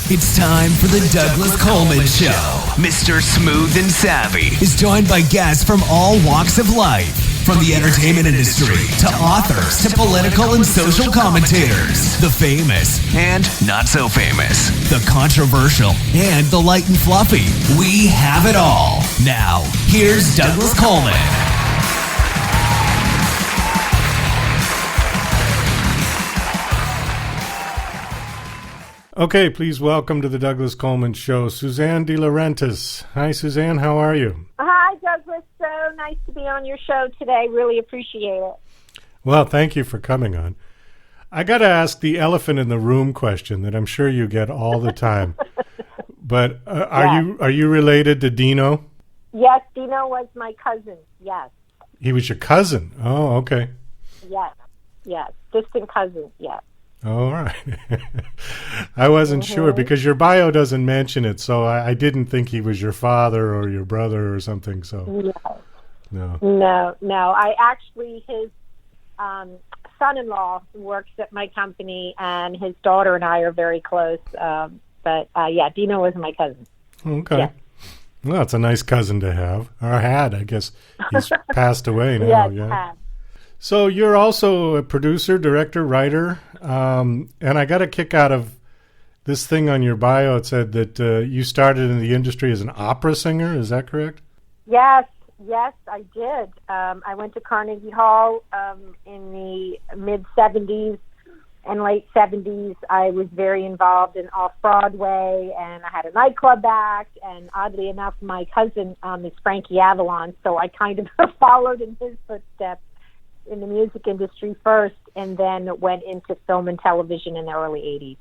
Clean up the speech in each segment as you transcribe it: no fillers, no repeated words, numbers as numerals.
It's time for the Douglas Coleman Show. Mr. Smooth and Savvy is joined by guests from all walks of life, from the entertainment industry to authors to political and social commentators, the famous and not so famous, the controversial and the light and fluffy. We have it all. Now, here's Douglas Coleman. Okay, please welcome to the Douglas Coleman Show, Suzanne DeLaurentiis. Hi, Suzanne. How are you? Hi, Douglas. So nice to be on your show today. Really appreciate it. Well, thank you for coming on. I got to ask the elephant in the room question that I'm sure you get all the time. But are you related to Dino? Yes, Dino was my cousin. Yes. He was your cousin? Oh, okay. Yes. Distant cousin, yes. All right. I wasn't sure because your bio doesn't mention it, so I didn't think he was your father or your brother or something. So No. I actually, his son-in-law works at my company, and his daughter and I are very close. But Dino was my cousin. Okay. Yeah. Well, it's a nice cousin to have, or had. I guess he's passed away now. Yes, yeah. So you're also a producer, director, writer, and I got a kick out of this thing on your bio. It said that you started in the industry as an opera singer. Is that correct? Yes, I did. I went to Carnegie Hall in the mid-'70s and late 70s. I was very involved in Off-Broadway, and I had a nightclub act, and oddly enough, my cousin is Frankie Avalon, so I kind of followed in his footsteps in the music industry first, and then went into film and television in the early 80s.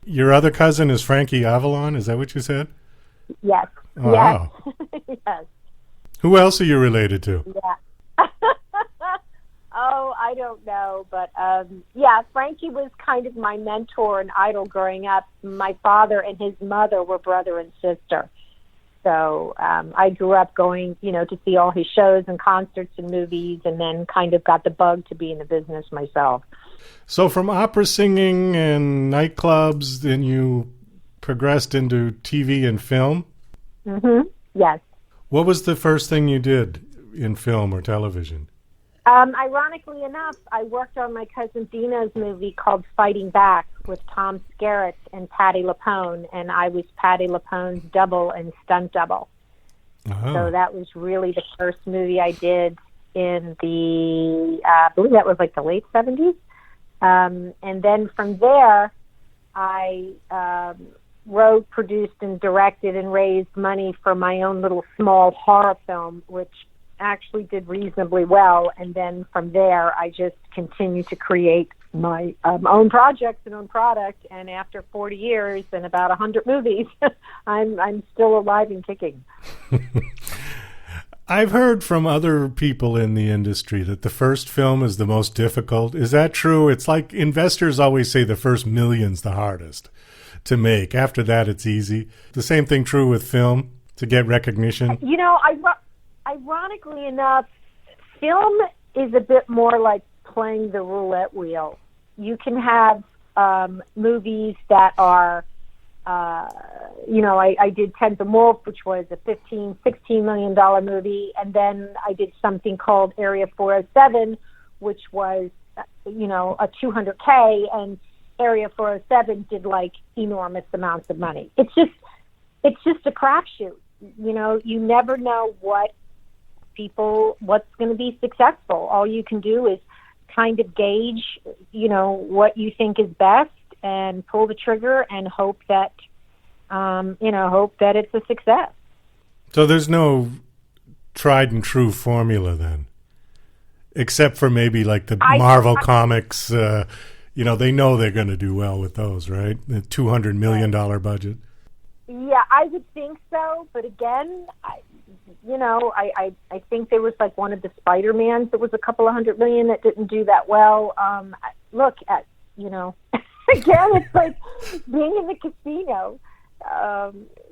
Your other cousin is Frankie Avalon? Is that what you said? Yes. Oh, wow. Yes. Who else are you related to? Yeah. Oh, I don't know. But, Frankie was kind of my mentor and idol growing up. My father and his mother were brother and sister. So I grew up going, to see all his shows and concerts and movies, and then kind of got the bug to be in the business myself. So from opera singing and nightclubs, then you progressed into TV and film? Mm-hmm. Yes. What was the first thing you did in film or television? Ironically enough, I worked on my cousin Dino's movie called Fighting Back with Tom Skerritt and Patti LuPone, and I was Patti LuPone's double and stunt double. Oh. So that was really the first movie I did in the, I believe that was like the late 70s. And then from there, I wrote, produced, and directed and raised money for my own little small horror film, which actually did reasonably well. And then from there, I just continued to create my own projects and own product. And after 40 years and about 100 movies, I'm still alive and kicking. I've heard from other people in the industry that the first film is the most difficult. Is that true? It's like investors always say the first million's the hardest to make. After that, it's easy. The same thing true with film to get recognition? Ironically enough, film is a bit more like playing the roulette wheel. You can have movies that are, I did Tenth and Wolf, which was a $16 million movie, and then I did something called Area 407, which was, a $200K, and Area 407 did like enormous amounts of money. It's just a crapshoot. You never know what's going to be successful. All you can do is kind of gauge, what you think is best and pull the trigger and hope that it's a success. So there's no tried and true formula then, except for maybe like the Marvel comics, they know they're going to do well with those, right? The $200 million budget. Yeah, I would think so. But again, I think there was like one of the Spider-Mans that was a couple of $100 million that didn't do that well. Again, it's like being in the casino.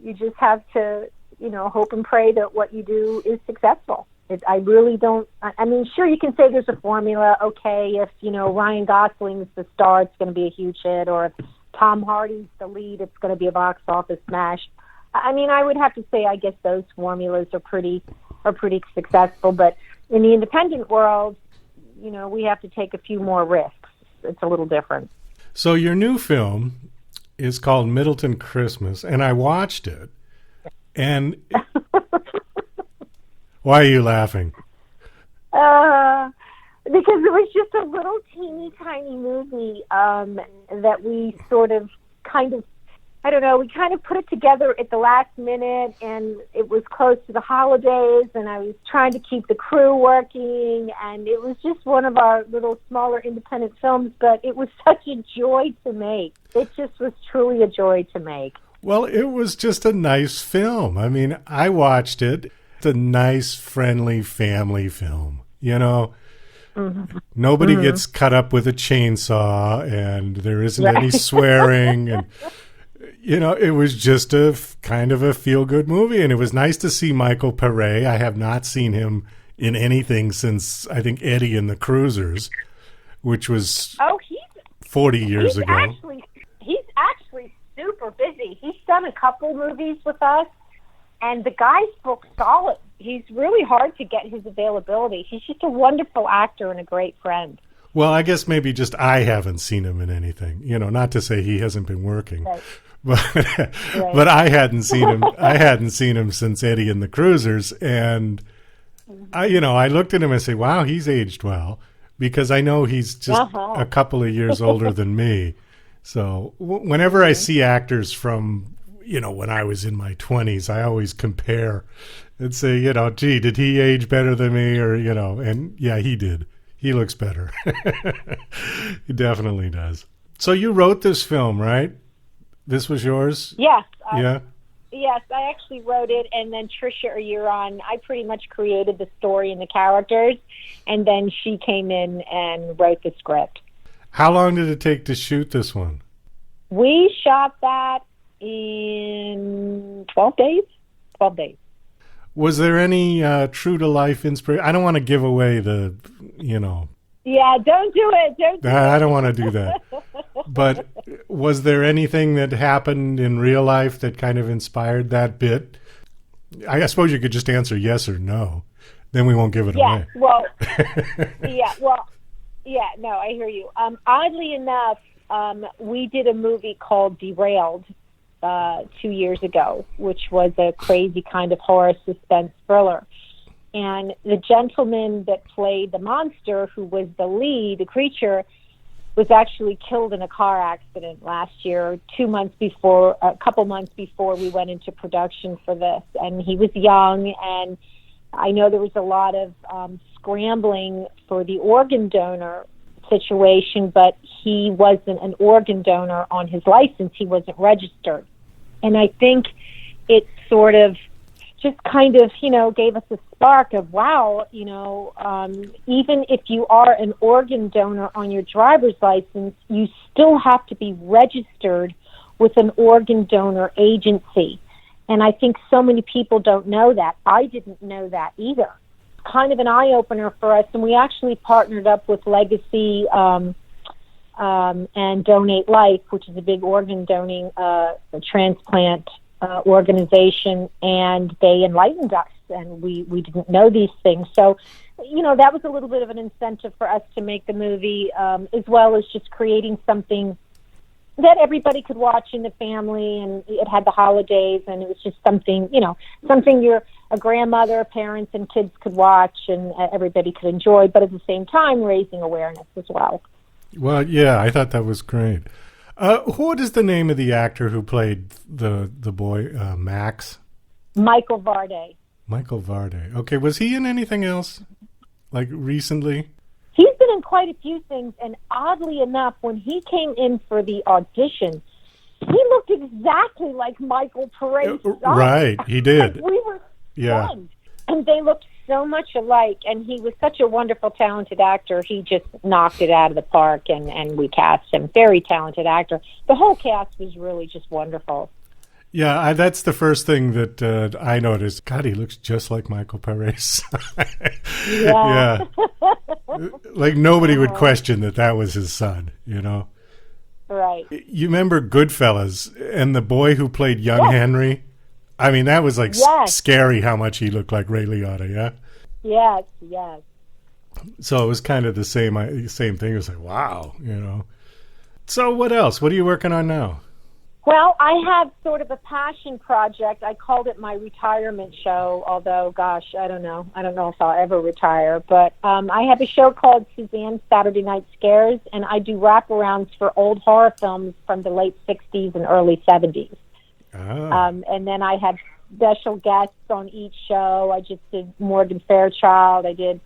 You just have to, hope and pray that what you do is successful. I really don't. I mean, sure, you can say there's a formula. Okay, if Ryan Gosling's the star, it's going to be a huge hit, or if Tom Hardy's the lead, it's going to be a box office smash. I mean, I would have to say, I guess those formulas are pretty successful. But in the independent world, you know, we have to take a few more risks. It's a little different. So your new film is called Middleton Christmas, and I watched it. And why are you laughing? Because it was just a little teeny tiny movie that we sort of I don't know, we kind of put it together at the last minute, and it was close to the holidays, and I was trying to keep the crew working, and it was just one of our little smaller independent films, but it was such a joy to make. It just was truly a joy to make. Well, it was just a nice film. I mean, I watched it. It's a nice, friendly family film, you know. Mm-hmm. Nobody gets cut up with a chainsaw, and there isn't any swearing, and you know, it was just a kind of a feel-good movie, and it was nice to see Michael Pare. I have not seen him in anything since, I think, Eddie and the Cruisers, which was 40 years ago. He's actually super busy. He's done a couple movies with us, and the guy's booked solid. He's really hard to get his availability. He's just a wonderful actor and a great friend. Well, I guess maybe just I haven't seen him in anything. You know, not to say he hasn't been working. Right. But I hadn't seen him. I hadn't seen him since Eddie and the Cruisers, and I looked at him and say, "Wow, he's aged well," because I know he's just a couple of years older than me. So whenever I see actors from when I was in my 20s, I always compare and say, gee, did he age better than me, or and yeah, he did. He looks better. He definitely does. So you wrote this film, right? This was yours? Yes. Yeah. Yes, I actually wrote it, and then Tricia or Aurand, I pretty much created the story and the characters, and then she came in and wrote the script. How long did it take to shoot this one? We shot that in 12 days. 12 days. Was there any true-to-life inspiration? I don't want to give away the, Yeah, don't do it. I don't want to do that. But was there anything that happened in real life that kind of inspired that bit? I suppose you could just answer yes or no. Then we won't give it away. No, I hear you. Oddly enough, we did a movie called Derailed 2 years ago, which was a crazy kind of horror suspense thriller. And the gentleman that played the monster, who was the lead, the creature, was actually killed in a car accident last year, a couple months before we went into production for this. And he was young, and I know there was a lot of scrambling for the organ donor situation, but he wasn't an organ donor on his license. He wasn't registered. And I think it sort of just kind of, gave us a spark of, wow, even if you are an organ donor on your driver's license, you still have to be registered with an organ donor agency. And I think so many people don't know that. I didn't know that either. Kind of an eye-opener for us, and we actually partnered up with Legacy and Donate Life, which is a big organ donating transplant organization, and they enlightened us, and we didn't know these things. So, that was a little bit of an incentive for us to make the movie, as well as just creating something that everybody could watch in the family, and it had the holidays, and it was just something, something a grandmother, parents, and kids could watch, and everybody could enjoy, but at the same time, raising awareness as well. Well, yeah, I thought that was great. What is the name of the actor who played the boy, Max? Michael Varday. Michael Varday. Okay, was he in anything else, like recently? He's been in quite a few things, and oddly enough, when he came in for the audition, he looked exactly like Michael Pare's son. Right, he did. And we were stunned. And they looked so much alike, and he was such a wonderful, talented actor. He just knocked it out of the park, and we cast him. Very talented actor. The whole cast was really just wonderful. Yeah, that's the first thing that I noticed. God, he looks just like Michael Pare's. Yeah. Like nobody would question that was his son, Right. You remember Goodfellas and the boy who played young Yes. Henry? I mean, that was like Yes. scary how much he looked like Ray Liotta, yeah? Yes, yes. So it was kind of the same thing. It was like, wow, So what else? What are you working on now? Well, I have sort of a passion project. I called it my retirement show, although, gosh, I don't know. I don't know if I'll ever retire. But I have a show called Suzanne Saturday Night Scares, and I do wraparounds for old horror films from the late 60s and early 70s. Oh. And then I have special guests on each show. I just did Morgan Fairchild. I did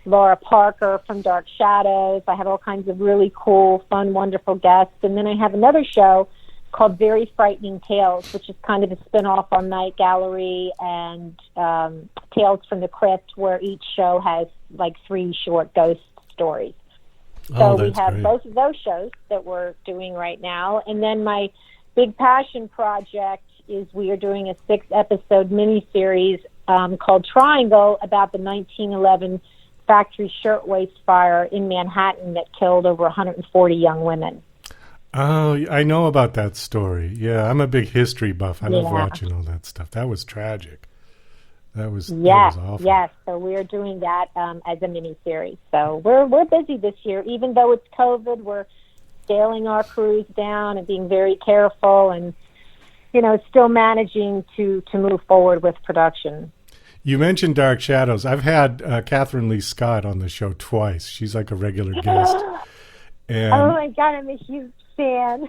Laura Parker from Dark Shadows. I have all kinds of really cool, fun, wonderful guests. And then I have another show called Very Frightening Tales, which is kind of a spin-off on Night Gallery and Tales from the Crypt, where each show has like 3 short ghost stories. So we have great. both of those shows that we're doing right now. And then my big passion project is we are doing a 6-episode miniseries called Triangle about the 1911 factory shirtwaist fire in Manhattan that killed over 140 young women. Oh, I know about that story. Yeah, I'm a big history buff. I love watching all that stuff. That was tragic. That was awful. Yes. So we're doing that as a mini series. So we're busy this year, even though it's COVID. We're scaling our crews down and being very careful, and still managing to move forward with production. You mentioned Dark Shadows. I've had Catherine Lee Scott on the show twice. She's like a regular guest. And oh my God, I'm a huge fan.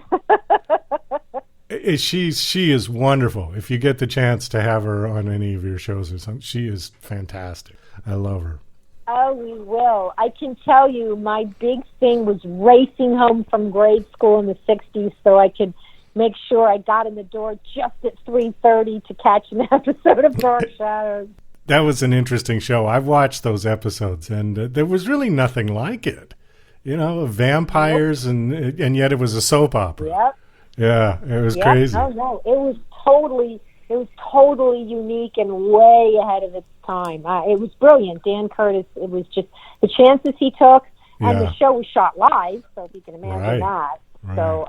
she is wonderful. If you get the chance to have her on any of your shows or something, she is fantastic. I love her. Oh, we will. I can tell you my big thing was racing home from grade school in the 60s so I could make sure I got in the door just at 3:30 to catch an episode of Dark Shadows. That was an interesting show. I've watched those episodes, and there was really nothing like it. Vampires, and yet it was a soap opera. Yep. Yeah, it was crazy. Oh no, it was totally unique and way ahead of its time. It was brilliant. Dan Curtis. It was just the chances he took, and the show was shot live, so if you can imagine that. Right. So,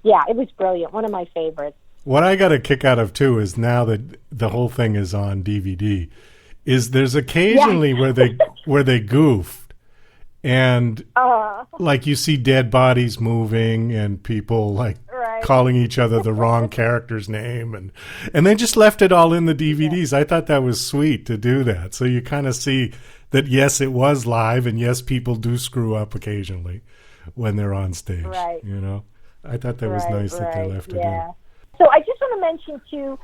it was brilliant. One of my favorites. What I got a kick out of too is now that the whole thing is on DVD, is there's occasionally where they goof. And like you see dead bodies moving and people like calling each other the wrong character's name, and they just left it all in the DVDs. I thought that was sweet to do that. So you kind of see that, yes, it was live, and yes, people do screw up occasionally when they're on stage. Right. I thought that was nice that they left it in. So I just want to mention too,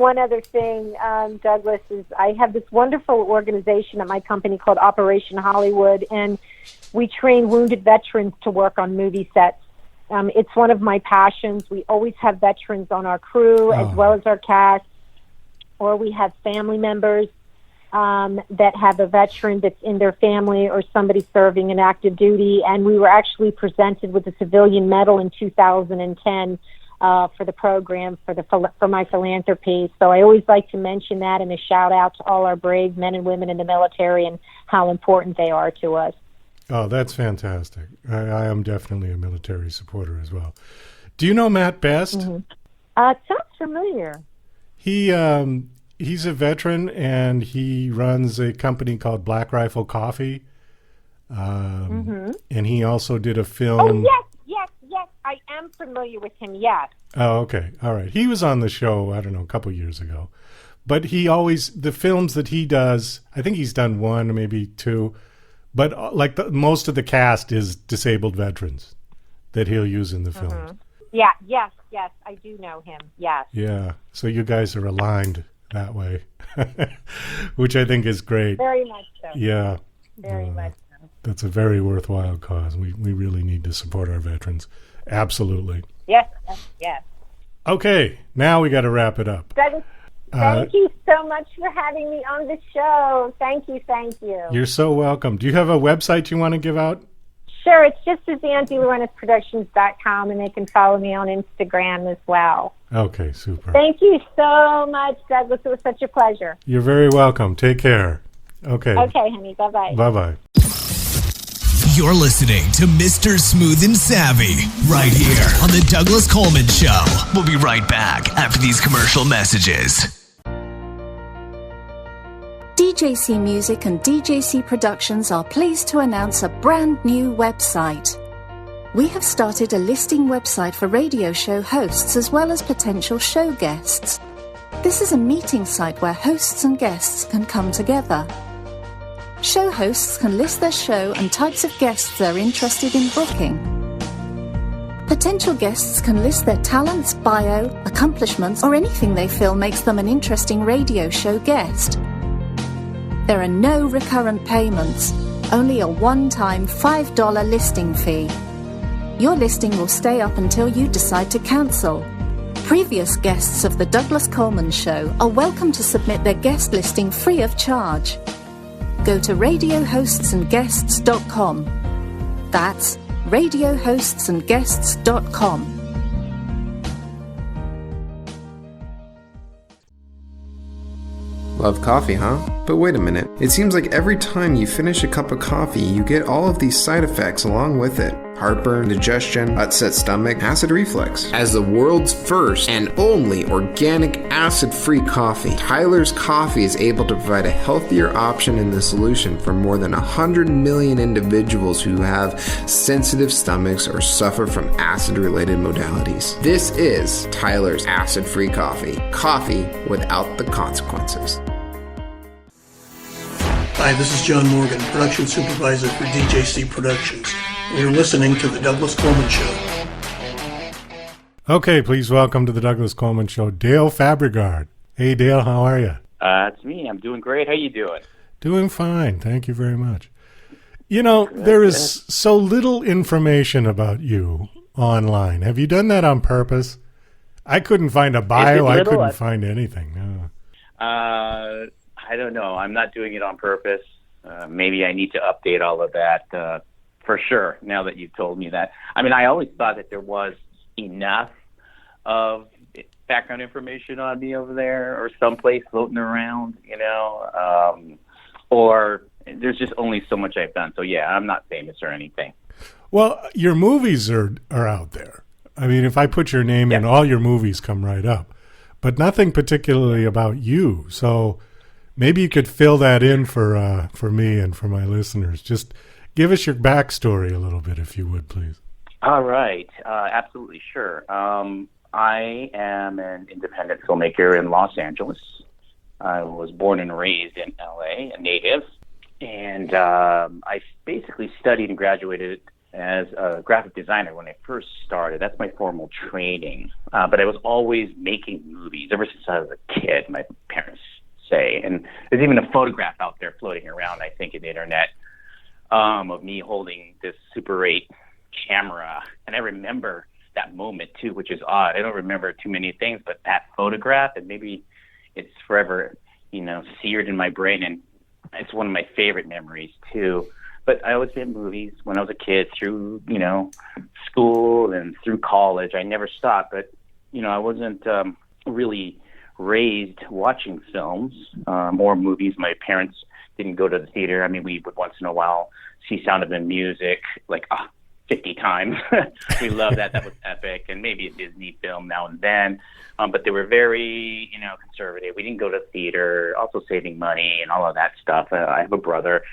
one other thing, Douglas, is I have this wonderful organization at my company called Operation Hollywood, and we train wounded veterans to work on movie sets. It's one of my passions. We always have veterans on our crew as well as our cast, or we have family members that have a veteran that's in their family or somebody serving in active duty, and we were actually presented with a civilian medal in 2010 for the program for my philanthropy. So I always like to mention that, and a shout out to all our brave men and women in the military and how important they are to us. Oh, that's fantastic. I am definitely a military supporter as well. Do you know Matt Best? Mm-hmm. It sounds familiar. He's a veteran, and he runs a company called Black Rifle Coffee. And he also did a film. Oh, yes. I am familiar with him, yes. Oh, okay. All right. He was on the show, I don't know, a couple years ago. But the films that he does, I think he's done 1, maybe 2, but most of the cast is disabled veterans that he'll use in the films. Yeah, yes, I do know him, yes. Yeah, so you guys are aligned that way, which I think is great. Very much so. Yeah. Very much so. That's a very worthwhile cause. We really need to support our veterans. Absolutely. Yes. Okay, now we got to wrap it up. Thank you so much for having me on the show. Thank you. You're so welcome. Do you have a website you want to give out? Sure, it's just Suzanne DeLaurentiisProductions.com, and they can follow me on Instagram as well. Okay, super. Thank you so much, Douglas. It was such a pleasure. You're very welcome. Take care. Okay. Okay, honey. Bye-bye. Bye-bye. You're listening to Mr. Smooth and Savvy right here on The Douglas Coleman Show. We'll be right back after these commercial messages. DJC Music and DJC Productions are pleased to announce a brand new website. We have started a listing website for radio show hosts as well as potential show guests. This is a meeting site where hosts and guests can come together. Show hosts can list their show and types of guests they're interested in booking. Potential guests can list their talents, bio, accomplishments, or anything they feel makes them an interesting radio show guest. There are no recurrent payments, only a one-time $5 listing fee. Your listing will stay up until you decide to cancel. Previous guests of The Douglas Coleman Show are welcome to submit their guest listing free of charge. Go to radiohostsandguests.com. That's radiohostsandguests.com. Love coffee, huh? But wait a minute. It seems like every time you finish a cup of coffee, you get all of these side effects along with it. Heartburn, indigestion, upset stomach, acid reflux. As the world's first and only organic acid-free coffee, Tyler's Coffee is able to provide a healthier option in the solution for more than 100 million individuals who have sensitive stomachs or suffer from acid-related modalities. This is Tyler's acid-free coffee. Coffee without the consequences. Hi, this is John Morgan, Production Supervisor for DJC Productions. You're listening to The Douglas Coleman Show. Okay, please welcome to The Douglas Coleman Show, Dale Fabrigar. Hey, Dale, how are you? It's me. I'm doing great. How you doing? Doing fine. Thank you very much. You know, there is so little information about you online. Have you done that on purpose? I couldn't find a bio. I couldn't find anything. No. I don't know. I'm not doing it on purpose. Maybe I need to update all of that for sure, now that you've told me that. I mean, I always thought that there was enough of background information on me over there or someplace floating around, you know, or there's just only so much I've done. So, yeah, I'm not famous or anything. Well, your movies are out there. I mean, if I put your name in, all your movies come right up. But nothing particularly about you. So maybe you could fill that in for me and for my listeners. Just give us your backstory a little bit, if you would, please. All right. Absolutely, sure. I am an independent filmmaker in Los Angeles. I was born and raised in L.A., a native. And I basically studied and graduated as a graphic designer when I first started. That's my formal training. But I was always making movies ever since I was a kid, my parents say. And there's even a photograph out there floating around, I think, in the internet, of me holding this Super 8 camera. And I remember that moment, too, which is odd. I don't remember too many things, but that photograph, and maybe it's forever, you know, seared in my brain. And it's one of my favorite memories, too. But I always made movies when I was a kid through, you know, school and through college. I never stopped. But, you know, I wasn't really raised watching films or movies. My parents didn't go to the theater. I mean, we would once in a while see Sound of Music like 50 times. We loved that. That was epic. And maybe a Disney film now and then. But they were very, you know, conservative. We didn't go to theater, also saving money and all of that stuff. I have a brother,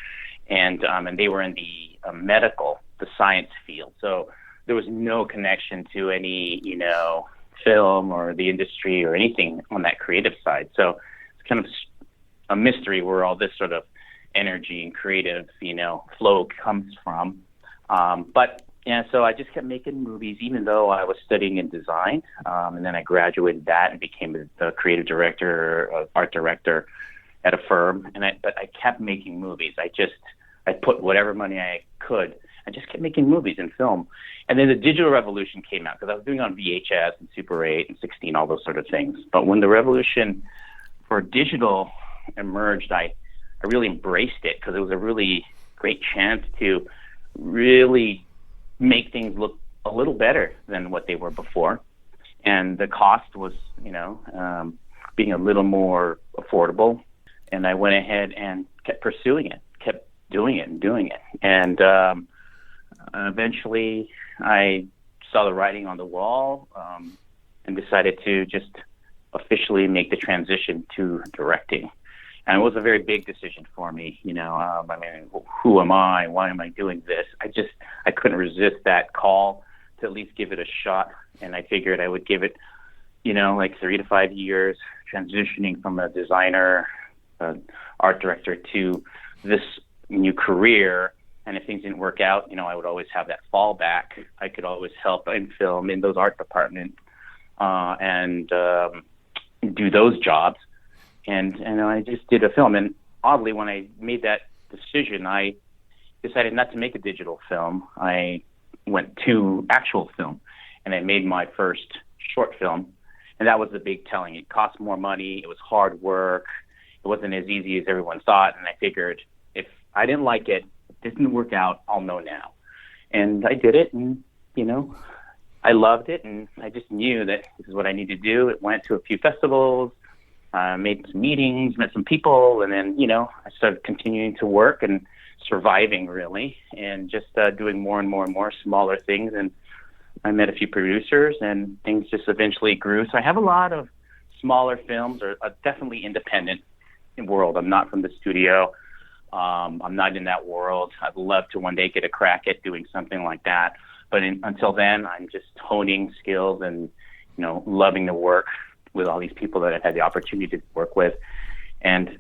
and they were in the medical, the science field. So there was no connection to any, you know, film or the industry or anything on that creative side. So it's kind of a mystery where all this sort of energy and creative, you know, flow comes from. But yeah, so I just kept making movies, even though I was studying in design. And then I graduated that and became the creative director, art director at a firm. But I kept making movies. I put whatever money I could. I just kept making movies and film. And then the digital revolution came out because I was doing it on VHS and Super 8 and 16, all those sort of things. But when the revolution for digital emerged, I really embraced it because it was a really great chance to really make things look a little better than what they were before. And the cost was, you know, being a little more affordable. And I went ahead and kept pursuing it, kept doing it and doing it. And eventually I saw the writing on the wall and decided to just officially make the transition to directing. And it was a very big decision for me. Who am I? Why am I doing this? I couldn't resist that call to at least give it a shot. And I figured I would give it, 3 to 5 years, transitioning from a designer, art director to this new career. And if things didn't work out, I would always have that fallback. I could always help in film in those art departments and do those jobs. And I just did a film. And oddly, when I made that decision, I decided not to make a digital film. I went to actual film, and I made my first short film. And that was the big telling. It cost more money. It was hard work. It wasn't as easy as everyone thought. And I figured if I didn't like it, it didn't work out, I'll know now. And I did it, and, I loved it. And I just knew that this is what I needed to do. It went to a few festivals, made some meetings, met some people. And then, I started continuing to work and surviving, really, and just doing more and more and more smaller things. And I met a few producers, and things just eventually grew. So I have a lot of smaller films, or definitely independent world. I'm not from the studio. I'm not in that world. I'd love to one day get a crack at doing something like that. But until then, I'm just honing skills and, loving to work with all these people that I've had the opportunity to work with. And,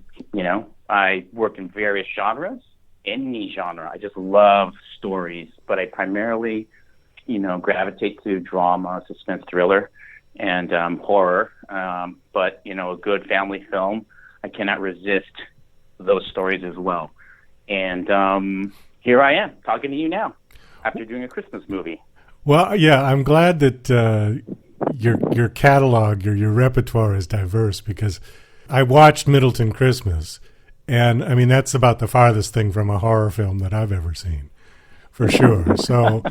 I work in various genres, any genre. I just love stories, but I primarily, gravitate to drama, suspense, thriller, and horror. But, a good family film, I cannot resist those stories as well. And here I am talking to you now after doing a Christmas movie. Well, yeah, I'm glad that your catalog, your repertoire is diverse, because I watched Middleton Christmas, and I mean, that's about the farthest thing from a horror film that I've ever seen, for sure. So,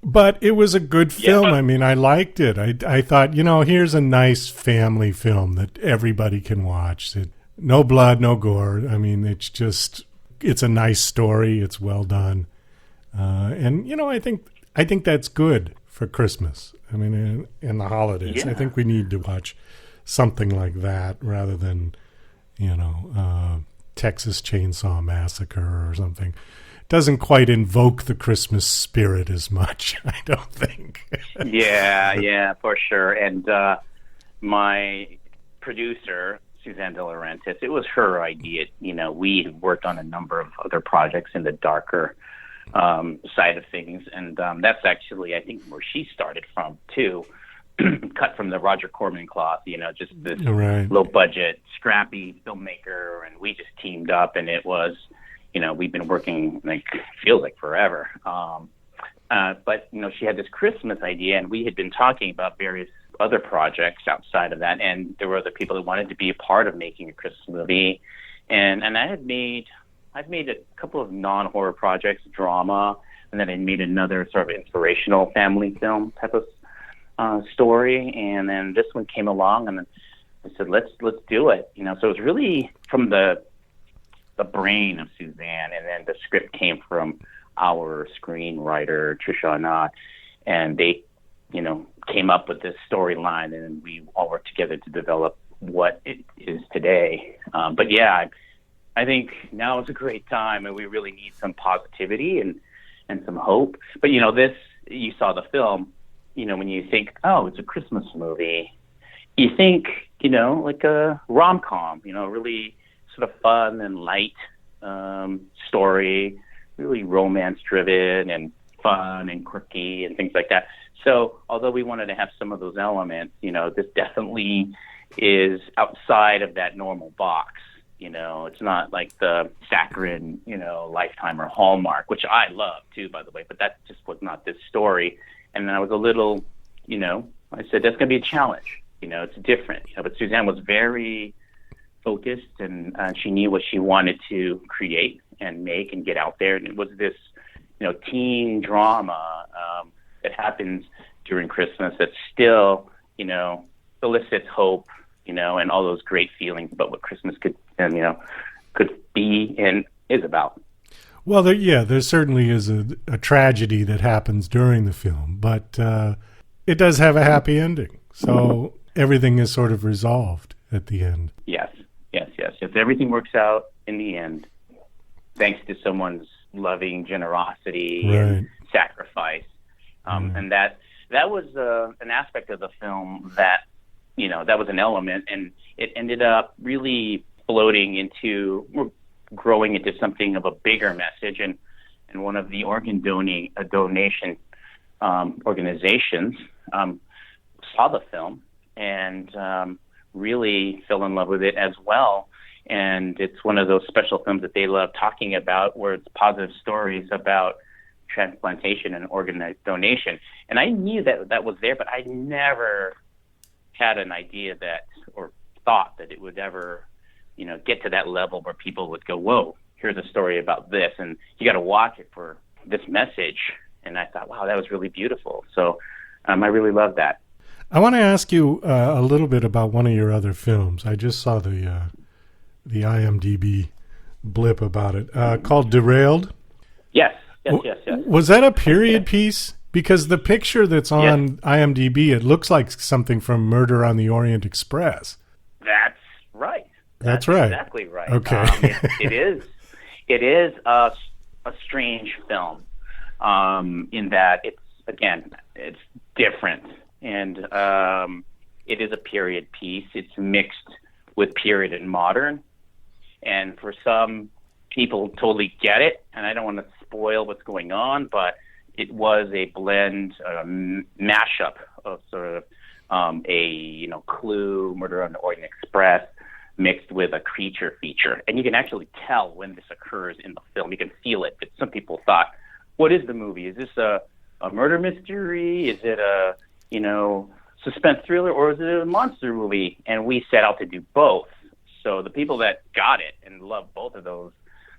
but it was a good film. I mean, I liked it. I thought, here's a nice family film that everybody can watch. No blood, no gore. I mean, it's a nice story. It's well done. And, I think that's good for Christmas. I mean, in the holidays, I think we need to watch something like that rather than, Texas Chainsaw Massacre or something. It doesn't quite invoke the Christmas spirit as much, I don't think. Yeah, for sure. And my producer, Suzanne DeLaurentiis, it was her idea. We had worked on a number of other projects in the darker side of things, and that's actually, I think, where she started from too. Cut from the Roger Corman cloth, just this low budget, scrappy filmmaker, and we just teamed up, and it was, we've been working feels like forever. But she had this Christmas idea, and we had been talking about various other projects outside of that, and there were other people that wanted to be a part of making a Christmas movie, and I've made a couple of non-horror projects, drama, and then I made another sort of inspirational family film type of story, and then this one came along, and I said, let's do it. So it was really from the brain of Suzanne, and then the script came from our screenwriter Tricia, and they came up with this storyline, and we all worked together to develop what it is today. But yeah, I think now is a great time, and we really need some positivity and some hope. But this, you saw the film, when you think, oh, it's a Christmas movie, you think, like a rom-com, really sort of fun and light story, really romance-driven and fun and quirky and things like that. So although we wanted to have some of those elements, this definitely is outside of that normal box. It's not like the saccharine, Lifetime or Hallmark, which I love too, by the way, but that just was not this story. And then I was a little, I said, that's going to be a challenge. It's different. But Suzanne was very focused, and she knew what she wanted to create and make and get out there. And it was this, teen drama that happens during Christmas that still, elicits hope, and all those great feelings about what Christmas could be and is about. Well, there certainly is a tragedy that happens during the film, but it does have a happy ending. So everything is sort of resolved at the end. Yes. If everything works out in the end, thanks to someone's loving generosity and sacrifice. And that was an aspect of the film that, that was an element, and it ended up really growing into something of a bigger message. And one of the organ donation organizations saw the film and really fell in love with it as well. And it's one of those special films that they love talking about, where it's positive stories about transplantation and organ donation. And I knew that was there, but I never had an idea or thought that it would ever, get to that level where people would go, whoa, here's a story about this, and you got to watch it for this message. And I thought, wow, that was really beautiful. So I really love that. I want to ask you a little bit about one of your other films. I just saw the IMDb blip about it, called Derailed. Yes. Was that a period piece? Because the picture that's on IMDb, it looks like something from Murder on the Orient Express. That's right. That's right. Exactly right. Okay. It is a strange film in that it's different, and it is a period piece. It's mixed with period and modern, and for some people totally get it, and I don't want to spoil what's going on, but it was a blend, mashup of sort of Clue, Murder on the Orient Express, mixed with a creature feature. And you can actually tell when this occurs in the film. You can feel it. But some people thought, what is the movie? Is this a murder mystery? Is it a, suspense thriller? Or is it a monster movie? And we set out to do both. So the people that got it and loved both of those,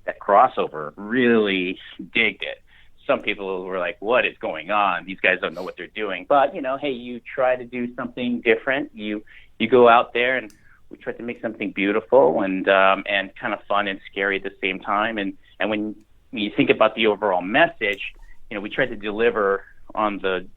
that crossover, really digged it. Some people were like, what is going on? These guys don't know what they're doing. But, hey, you try to do something different. You go out there, and we tried to make something beautiful and kind of fun and scary at the same time. And when you think about the overall message, we tried to deliver on the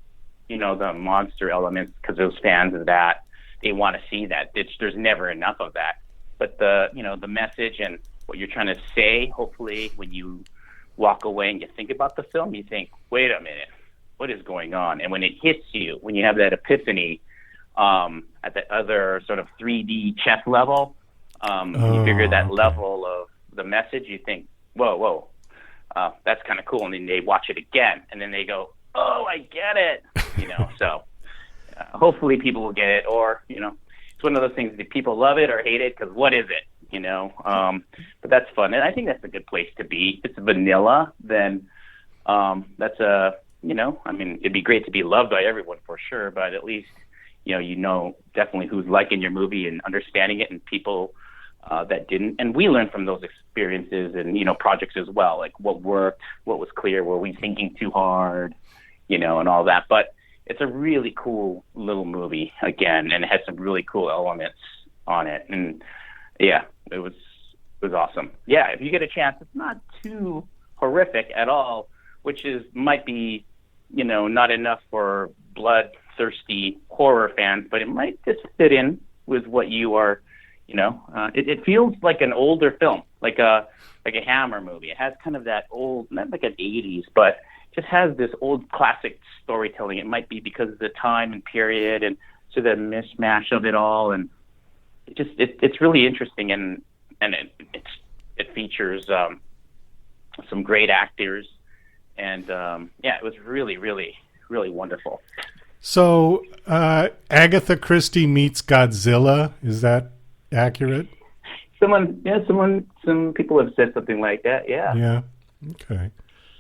monster elements, because those fans of that, they want to see that. There's never enough of that. But the message and what you're trying to say, hopefully when you walk away and you think about the film, you think, wait a minute, what is going on? And when it hits you, when you have that epiphany at that other sort of 3D chess level, you figure that level of the message, you think, whoa, that's kind of cool. And then they watch it again, and then they go, oh, I get it. So hopefully people will get it, or, it's one of those things that people love it or hate it, because what is it? But that's fun, and I think that's a good place to be. If it's vanilla, then that's it'd be great to be loved by everyone for sure, but at least definitely who's liking your movie and understanding it, and people that didn't. And we learned from those experiences and projects as well, like what worked, what was clear, were we thinking too hard, and all that. But it's a really cool little movie again, and it has some really cool elements on it, and yeah, it was awesome. Yeah, if you get a chance, it's not too horrific at all, which might be, not enough for bloodthirsty horror fans, but it might just fit in with what you are, it feels like an older film, like a Hammer movie. It has kind of that old, not like an 80s, but just has this old classic storytelling. It might be because of the time and period and so the mishmash of it all, and it's really interesting, and it features some great actors, and it was really, really, really wonderful. So Agatha Christie meets Godzilla, is that accurate? Some people have said something like that. Yeah. Okay.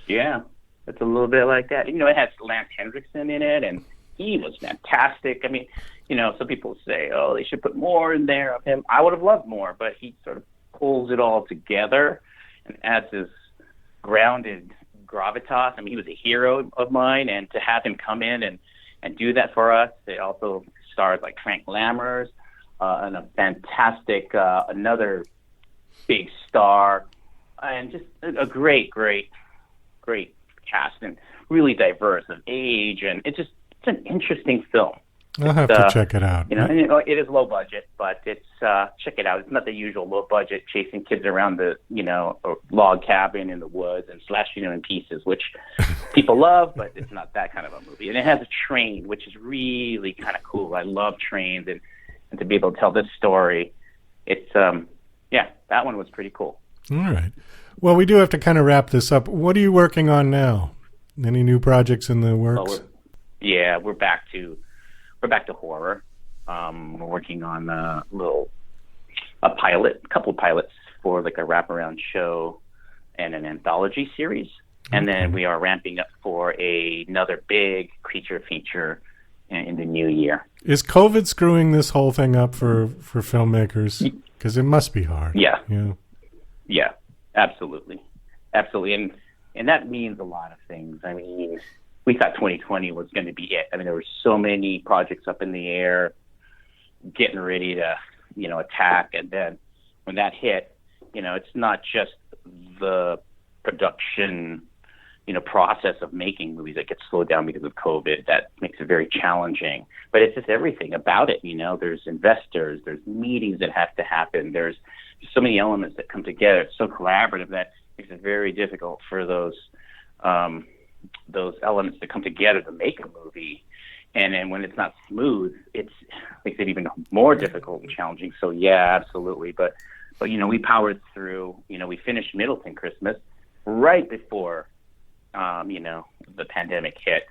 Yeah, it's a little bit like that. It has Lance Henriksen in it, and he was fantastic. I mean, some people say, oh, they should put more in there of him. I would have loved more, but he sort of pulls it all together and adds this grounded gravitas. I mean, he was a hero of mine, and to have him come in and do that for us. It also stars like Frank Lammers, and a fantastic, another big star, and just a great cast, and really diverse of age, and it's an interesting film. I'll have to check it out. And it is low budget, but it's check it out. It's not the usual low budget chasing kids around the a log cabin in the woods and slashing them in pieces, which people love, but it's not that kind of a movie. And it has a train, which is really kind of cool. I love trains, and to be able to tell this story, it's that one was pretty cool. All right. Well, we do have to kind of wrap this up. What are you working on now? Any new projects in the works? We're back to horror. We're working on a couple of pilots for like a wraparound show and an anthology series. And then we are ramping up for another big creature feature in the new year. Is COVID screwing this whole thing up for filmmakers? Because it must be hard. Yeah, absolutely. And that means a lot of things. I mean, we thought 2020 was going to be it. I mean, there were so many projects up in the air, getting ready to, attack. And then when that hit, it's not just the production, process of making movies that gets slowed down because of COVID. That makes it very challenging. But it's just everything about it. There's investors, there's meetings that have to happen. There's so many elements that come together. It's so collaborative that makes it very difficult for those elements to come together to make a movie. And then when it's not smooth, it makes it even more difficult and challenging. So yeah, absolutely. But we powered through. We finished Middleton Christmas right before the pandemic hit,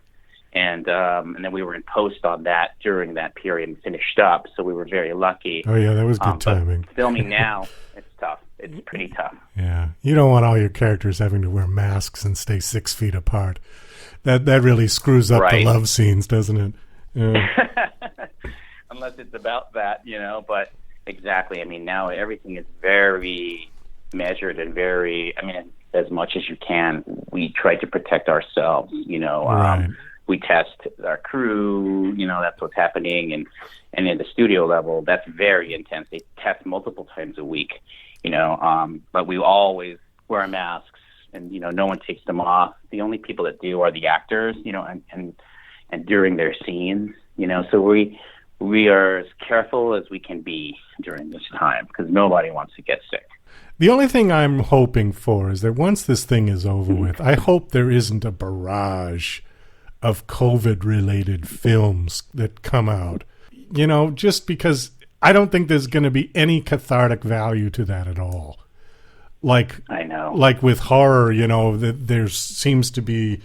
and then we were in post on that during that period and finished up. So we were very lucky. Oh yeah, that was good timing. Filming now, it's tough. It's pretty tough. Yeah, you don't want all your characters having to wear masks and stay 6 feet apart. That really screws up the love scenes, doesn't it? Yeah. Unless it's about that, But exactly. I mean, now everything is very measured and very. I mean, as much as you can, we try to protect ourselves. We test our crew. That's what's happening, and in the studio level, that's very intense. They test multiple times a week. But we always wear masks, and no one takes them off. The only people that do are the actors, and during their scenes, So we are as careful as we can be during this time because nobody wants to get sick. The only thing I'm hoping for is that once this thing is over with, I hope there isn't a barrage of COVID-related films that come out. Just because I don't think there's going to be any cathartic value to that at all. I know. Like with horror, that there seems to be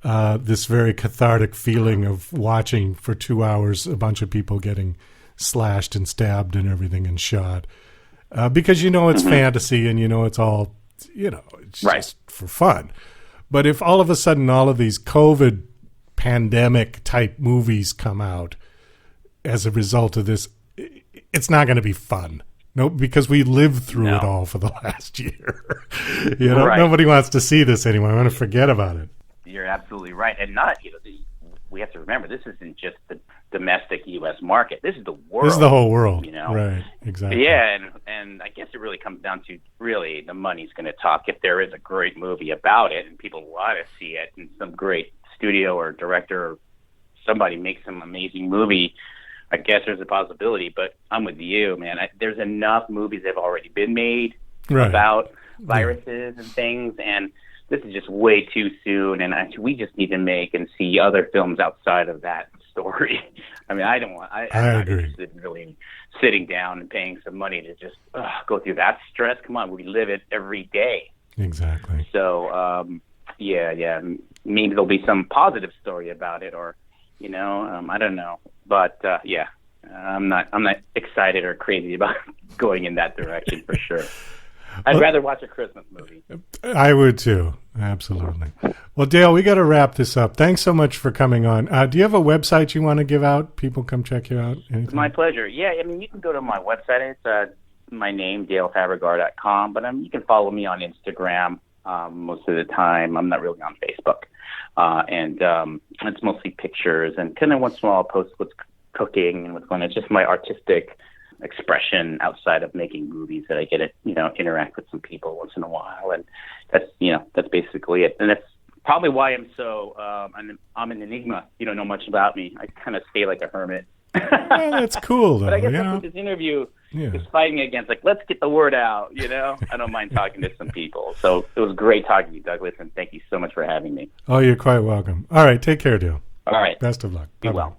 this very cathartic feeling of watching for 2 hours a bunch of people getting slashed and stabbed and everything and shot. Because it's fantasy and it's all, it's just for fun. But if all of a sudden all of these COVID pandemic type movies come out as a result of this, it's not going to be fun. No, because we lived through it all for the last year. Nobody wants to see this anymore. I want to forget about it. You're absolutely right. And we have to remember, this isn't just the domestic U.S. market. This is the world. This is the whole world. Right, exactly. Yeah, and I guess it really comes down to really the money's going to talk. If there is a great movie about it and people want to see it, and some great studio or director or somebody makes some amazing movie, I guess there's a possibility. But I'm with you, man. There's enough movies that have already been made about viruses and things, and this is just way too soon, and we just need to make and see other films outside of that story. I mean, I'm not interested in really sitting down and paying some money to just go through that stress. Come on, we live it every day. Exactly. So, maybe there'll be some positive story about it, or, I don't know. But, I'm not excited or crazy about going in that direction for sure. I'd rather watch a Christmas movie. I would too. Absolutely. Well, Dale, we got to wrap this up. Thanks so much for coming on. Do you have a website you want to give out? People come check you out? Anything? It's my pleasure. Yeah, I mean, you can go to my website. It's my name, DaleFabrigar.com. But you can follow me on Instagram most of the time. I'm not really on Facebook. And it's mostly pictures. And kind of once in a while I'll post what's cooking and what's going on. It's just my artistic expression outside of making movies that I get to, interact with some people once in a while. And that's basically it. And that's probably why I'm so, I'm an enigma. You don't know much about me. I kind of stay like a hermit. Well, that's cool, though. But I guess that's what this interview is fighting against. Like, let's get the word out, I don't mind talking to some people. So it was great talking to you, Douglas, and thank you so much for having me. Oh, you're quite welcome. All right, take care, Dale. All right. Best of luck. Be well.